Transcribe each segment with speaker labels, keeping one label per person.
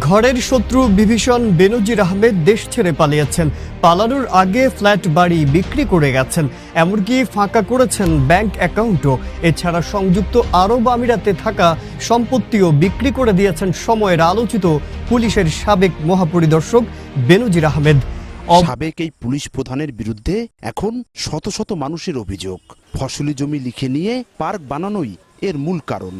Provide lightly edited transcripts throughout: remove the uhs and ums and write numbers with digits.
Speaker 1: ঘরের শত্রু বিভীষণ বেনজির আহমেদ দেশ ছেড়ে পালিয়েছেন। পালানোর আগে ফ্ল্যাট বাড়ি বিক্রি করে গেছেন, এমনকি ফাঁকা করেছেন ব্যাংক অ্যাকাউন্টও। এছাড়া সংযুক্ত আরব আমিরাতে থাকা সম্পত্তিও বিক্রি করে দিয়েছেন সময়ের আলোচিত পুলিশের সাবেক মহাপরিদর্শক বেনজির আহমেদ।
Speaker 2: সাবেক এই পুলিশ প্রধানের বিরুদ্ধে এখন শত শত মানুষের অভিযোগ, ফসলি জমি লিখে নিয়ে পার্ক বানানোই এর মূল কারণ।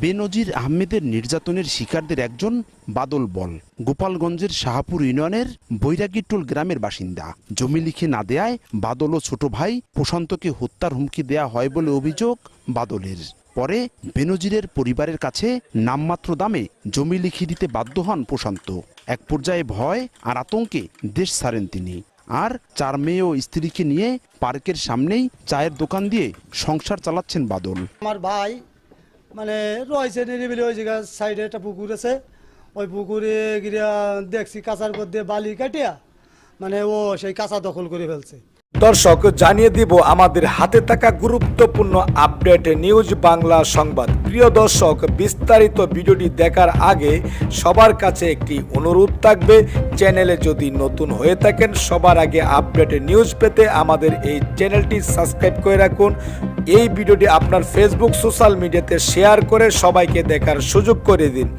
Speaker 2: বেনজির আহমেদের নির্যাতনের শিকারদের একজন বাদল বল, গোপালগঞ্জের শাহপুর ইউনিয়নের বৈরাগীটোল গ্রামের বাসিন্দা। জমি লিখে না দেয়ায় বাদল ও ছোট ভাই প্রশান্তকে হত্যার হুমকি দেয়া হয় বলে অভিযোগ বাদলের। পরে বেনজিরের পরিবারের কাছে নামমাত্র দামে জমি লিখে দিতে বাধ্য হন প্রশান্ত। এক পর্যায়ে ভয় আর আতঙ্কে দেশ ছাড়েন তিনি। আর 4 মেয়ে ও স্ত্রীকে নিয়ে পার্কের সামনেই চায়ের দোকান দিয়ে সংসার চালাচ্ছেন বাদল।
Speaker 3: আমার ভাই রয়েছে নিরিবিলি, ওই জায়গায় সাইডে একটা পুকুর আছে, ওই পুকুরে গিয়া দেখছি কাঁচার মধ্যে বালি কাটিয়া ও সেই কাঁচা দখল করে ফেলছে।
Speaker 4: দর্শক, জানিয়ে দিব আমাদের হাতে থাকা গুরুত্বপূর্ণ আপডেট নিউজ বাংলা সংবাদ। প্রিয় দর্শক, বিস্তারিত ভিডিওটি দেখার আগে সবার কাছে একটি অনুরোধ থাকবে, চ্যানেলে যদি নতুন হয়ে থাকেন সবার আগে আপডেট নিউজ পেতে আমাদের এই চ্যানেলটি সাবস্ক্রাইব করে রাখুন। এই ভিডিওটি আপনার ফেসবুক সোশ্যাল মিডিয়াতে শেয়ার করে সবাইকে দেখার সুযোগ করে দিন।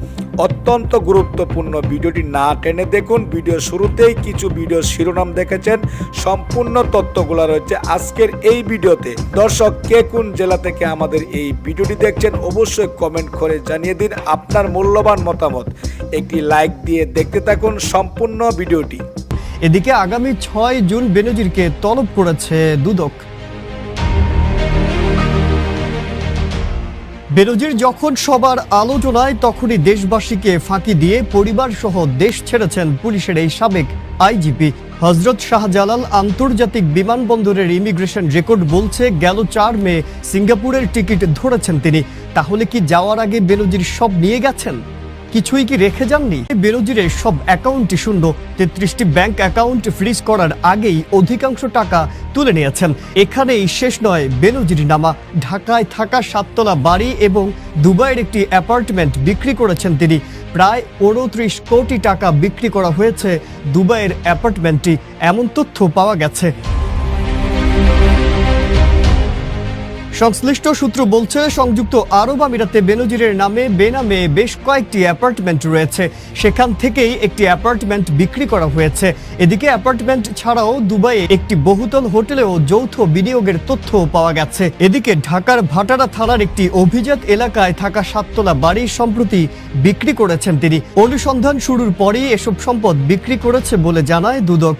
Speaker 4: অত্যন্ত গুরুত্বপূর্ণ, ভিডিওটি না টেনে দেখুন। ভিডিও শুরুতেই কিছু ভিডিও শিরোনাম দেখেছেন, সম্পূর্ণ তথ্যগুলো রয়েছে আজকের এই ভিডিওতে। দর্শক, কে কোন জেলা থেকে আমাদের এই ভিডিওটি দেখছেন অবশ্যই কমেন্ট করে জানিয়ে দিন আপনার মূল্যবান মতামত। একটি লাইক দিয়ে দেখতে থাকুন সম্পূর্ণ ভিডিওটি।
Speaker 1: এদিকে আগামী 6 জুন বেনজিরকে তলব করেছে দুদক। বেনজির যখন সবার আলোচনায়, তখনই দেশবাসীকে ফাঁকি দিয়ে পরিবার সহ দেশ ছেড়েছেন পুলিশের এই সাবেক আইজিপি। হযরত শাহজালাল আন্তর্জাতিক বিমানবন্দরের ইমিগ্রেশন রেকর্ড বলছে গেল 4 মে সিঙ্গাপুরের টিকিট ধরেছেন তিনি। তাহলে কি যাওয়ার আগে বেনজির সব নিয়ে গেছেন? কিছুই কি রেখে যাননি? বেনজিরের সব অ্যাকাউন্টই শূন্য। 33টি ব্যাংক অ্যাকাউন্ট ফ্রিজ করার আগেই অধিকাংশ টাকা তুলে নিয়েছেন। এখানেই শেষ নয় বেনজির নামা। ঢাকায় থাকা 7 তলা বাড়ি এবং দুবাইয়ের একটি অ্যাপার্টমেন্ট বিক্রি করেছেন তিনি। প্রায় 29 কোটি টাকা বিক্রি করা হয়েছে দুবাইয়ের অ্যাপার্টমেন্টটি, এমন তথ্য পাওয়া গেছে। সংশ্লিষ্ট সূত্র বলছে সংযুক্ত আরব আমিরাতে বেনজিরের নামে বেনামে বেশ কয়েকটি অ্যাপার্টমেন্ট রয়েছে, সেখান থেকেই একটি অ্যাপার্টমেন্ট বিক্রি করা হয়েছে। এদিকে অ্যাপার্টমেন্ট ছাড়াও দুবাইয়ে একটি বহুতল হোটেলেও যৌথ বিনিয়োগের তথ্য পাওয়া গেছে। এদিকে ঢাকার ভাটারা থানার একটি অভিজাত এলাকায় থাকা 7 তলা বাড়ি সম্প্রতি বিক্রি করেছেন তিনি। অনুসন্ধান শুরুর পরেই এসব সম্পদ বিক্রি করেছে বলে জানায় দুদক।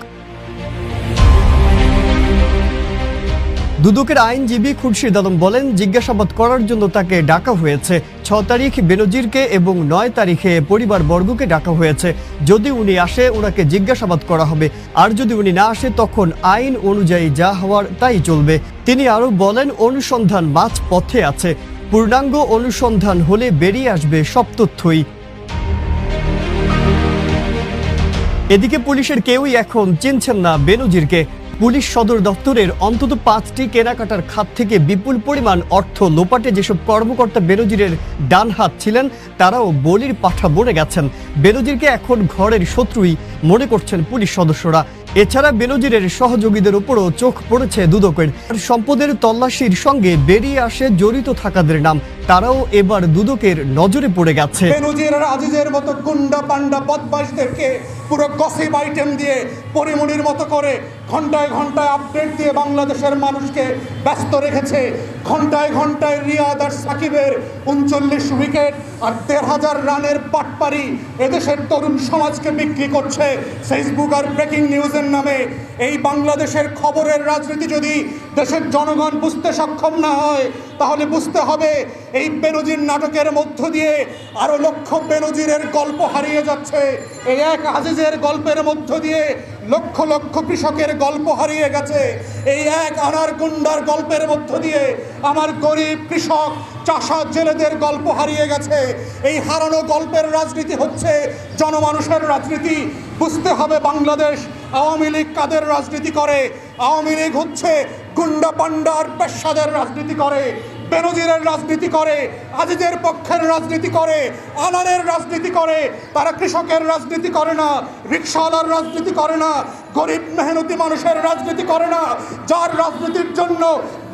Speaker 1: দুদকের আইনজীবী খুরশিদ আলম বলেন, জিজ্ঞাসাবাদ করার জন্য তাকে ডাকা হয়েছে। 6 তারিখ বেনজিরকে এবং 9 তারিখে পরিবারবর্গকে ডাকা হয়েছে। যদি উনি আসে ওনাকে জিজ্ঞাসাবাদ করা হবে, আর যদি উনি না আসে তখন আইন অনুযায়ী যা হওয়ার তাই চলবে। তিনি আরও বলেন, অনুসন্ধান মাঝ পথে আছে, পূর্ণাঙ্গ অনুসন্ধান হলে বেরিয়ে আসবে সব তথ্যই। এদিকে পুলিশের কেউই এখন চিনছেন না বেনজিরকে। পুলিশ সদর দপ্তরের অন্তত 5টি কেনাকাটার খাত থেকে বিপুল পরিমাণ অর্থ লোপাটে যেসব কর্মকর্তা বেনজিরের ডান হাত ছিলেন, তারাও বলির পাঠা বনে গেছেন। বেনজিরকে এখন ঘরের শত্রুই মনে করছেন পুলিশ সদস্যরা। এছাড়া বেনজিরের সহযোগীদের উপরও চোখ পড়েছে দুদকের। সম্পদের তল্লাশির সঙ্গে বেরিয়ে আসে জড়িত থাকাদের নাম, তারাও এবার দুদকের নজরে পড়ে গেছে।
Speaker 5: বেনজির আর আজিজের মতো গুন্ডা পান্ডা বদমাশদেরকে পুরো গসিপ আইটেম দিয়ে পরিমণির মতো করে ঘন্টায় ঘন্টায় আপডেট দিয়ে বাংলাদেশের মানুষকে ব্যস্ত রেখেছে। ঘন্টায় ঘন্টায় রিয়াদ আর সাকিবের 39 উইকেট আর 1,500 রানের পাটপারি এদেশের তরুণ সমাজকে বিক্রি করছে ফেসবুক আর ব্রেকিং নিউজের নামে। এই বাংলাদেশের খবরের রাজনীতি যদি দেশের জনগণ বুঝতে সক্ষম না হয়, তাহলে বুঝতে হবে এই বেনজির নাটকের মধ্য দিয়ে আরো লক্ষ বেনজিরের গল্প হারিয়ে যাচ্ছে। এই এক আজিজের গল্পের মধ্য দিয়ে লক্ষ লক্ষ কৃষকের গল্প হারিয়ে গেছে। এই এক আনার গুন্ডার গল্পের মধ্য দিয়ে আমার গরিব কৃষক চাষা জেলেদের গল্প হারিয়ে গেছে। এই হারানো গল্পের রাজনীতি হচ্ছে জনমানুষের রাজনীতি। বুঝতে হবে বাংলাদেশ আওয়ামী লীগ কাদের রাজনীতি করে। আওয়ামী লীগ হচ্ছে গুন্ডা পান্ডার পেশাদের রাজনীতি করে। বেনজিরের রাজনীতি করে, আজিজের পক্ষের রাজনীতি করে, আনারের রাজনীতি করে। তারা কৃষকের রাজনীতি করে না, রিকশাওয়ালার রাজনীতি করে না, গরিব মেহনতি মানুষের রাজনীতি করে না। যার রাজনীতির জন্য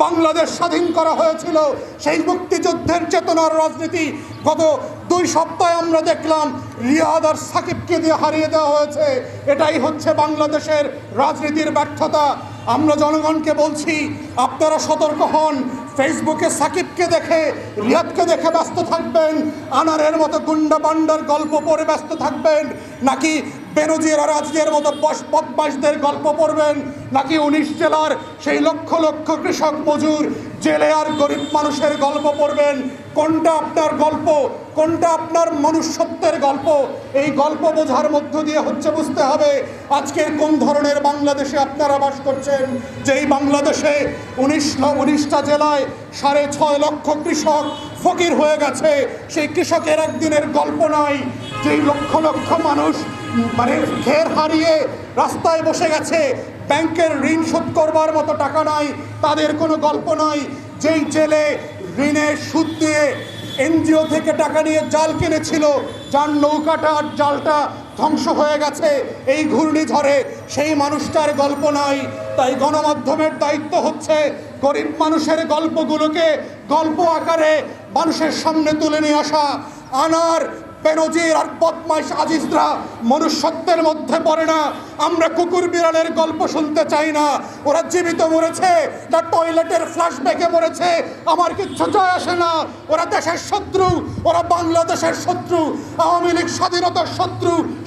Speaker 5: বাংলাদেশ স্বাধীন করা হয়েছিল, সেই মুক্তিযুদ্ধের চেতনার রাজনীতি গত 2 সপ্তাহে আমরা দেখলাম রিয়াদ আর সাকিবকে দিয়ে হারিয়ে দেওয়া হয়েছে। এটাই হচ্ছে বাংলাদেশের রাজনীতির ব্যর্থতা। আমরা জনগণকে বলছি, আপনারা সতর্ক হন। ফেসবুকে সাকিবকে দেখে, রিয়াদকে দেখে ব্যস্ত থাকবেন, আনারের মতো গুন্ডা বান্ডার গল্প পড়ে ব্যস্ত থাকবেন, নাকি বেনজির আর আজিজের মতো বদমাইশদের গল্প পড়বেন, নাকি 19 জেলার সেই লক্ষ লক্ষ কৃষক মজুর, জেলে আর গরিব মানুষের গল্প পড়বেন? কোনটা আপনার গল্প, কোনটা আপনার মনুষ্যত্বের গল্প? এই গল্প বোঝার মধ্য দিয়ে হচ্ছে বুঝতে হবে আজকের কোন ধরনের বাংলাদেশে আপনারা বাস করছেন। যেই বাংলাদেশে 19টা জেলায় 6.5 লক্ষ কৃষক ফকির হয়ে গেছে, সেই কৃষকের একদিনের গল্প নাই। যেই লক্ষ লক্ষ মানুষ মানে ঘের হারিয়ে রাস্তায় বসে গেছে, ব্যাংকের ঋণ শোধ করবার মতো টাকা নাই, তাদের কোনো গল্প নাই। যেই জেলে ঋণের সুদ দিয়ে এনজিও থেকে টাকা নিয়ে জাল কিনেছিল, যার নৌকাটা আর জালটা ধ্বংস হয়ে গেছে এই ঘূর্ণিঝড়ে, সেই মানুষটার গল্প নাই। তাই গণমাধ্যমের দায়িত্ব হচ্ছে গরিব মানুষের গল্পগুলোকে গল্প আকারে মানুষের সামনে তুলে নিয়ে আসা। আনার, বেনজির আর বদমাইশ আজিজরা মনুষ্যত্বের মধ্যে পড়ে না। আমরা কুকুর বিড়ালের গল্প শুনতে চাই না। ওরা জীবিত মরেছে না টয়লেটের ফ্ল্যাশব্যাকে মরেছে, আমার কিচ্ছু যায় আসে না। ওরা দেশের শত্রু, ওরা বাংলাদেশের শত্রু, আওয়ামী লীগ স্বাধীনতার শত্রু,